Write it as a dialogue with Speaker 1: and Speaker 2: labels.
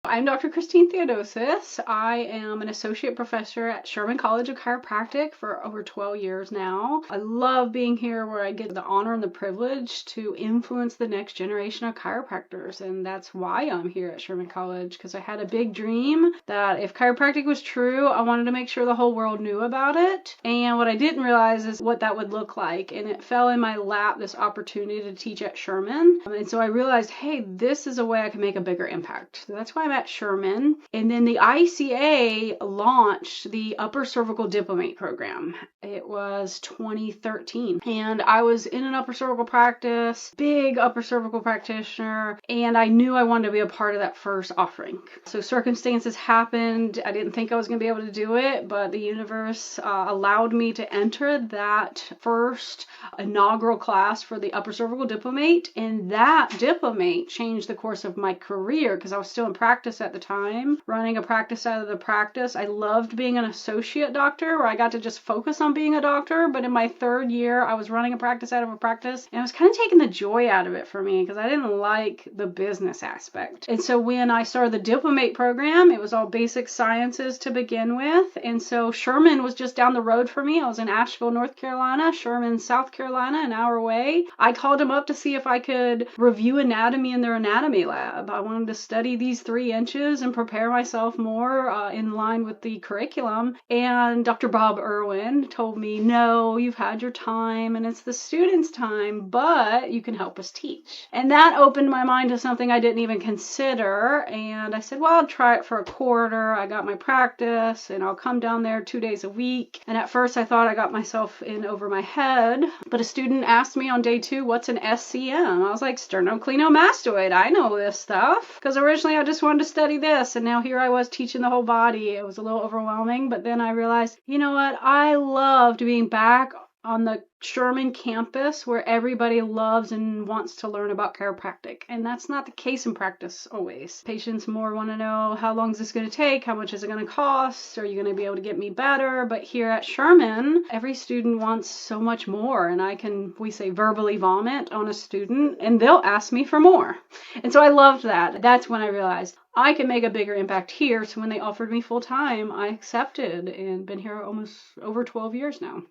Speaker 1: I'm Dr. Christine Theodossis. I am an associate professor at Sherman College of Chiropractic for over 12 years now. I love being here where I get the honor and the privilege to influence the next generation of chiropractors. And that's why I'm here at Sherman College, because I had a big dream that if chiropractic was true, I wanted to make sure the whole world knew about it. And what I didn't realize is what that would look like. And it fell in my lap, this opportunity to teach at Sherman. And so I realized, hey, this is a way I can make a bigger impact. So that's why I'm at Sherman. And then the ICA launched the Upper Cervical Diplomate program. It was 2013. And I was in an upper cervical practice, big upper cervical practitioner, and I knew I wanted to be a part of that first offering. So circumstances happened. I didn't think I was going to be able to do it, but the universe allowed me to enter that first inaugural class for the Upper Cervical Diplomate. And that diplomate changed the course of my career because I was still in practice at the time, running a practice out of the practice. I loved being an associate doctor where I got to just focus on being a doctor. But in my third year, I was running a practice out of a practice, and it was kind of taking the joy out of it for me because I didn't like the business aspect. And so when I started the Diplomate program, it was all basic sciences to begin with. And so Sherman was just down the road for me. I was in Asheville, North Carolina, Sherman, South Carolina, an hour away. I called them up to see if I could review anatomy in their anatomy lab. I wanted to study these 3 inches and prepare myself more in line with the curriculum. And Dr. Bob Irwin told me, no, you've had your time and it's the students' time, but you can help us teach. And that opened my mind to something I didn't even consider. And I said, well, I'll try it for a quarter. I got my practice and I'll come down there 2 days a week. And at first I thought I got myself in over my head, but a student asked me on day 2, what's an SCM? I was like, sternocleidomastoid. I know this stuff because originally I just wanted to study this, and now here I was teaching the whole body. It was a little overwhelming, but then I realized, you know what? I loved being back on the Sherman campus where everybody loves and wants to learn about chiropractic. And that's not the case in practice always. Patients more want to know, how long is this going to take? How much is it going to cost? Are you going to be able to get me better? But here at Sherman, every student wants so much more. And I can, we say, verbally vomit on a student and they'll ask me for more. And so I loved that. That's when I realized I can make a bigger impact here. So when they offered me full time, I accepted and been here almost over 12 years now.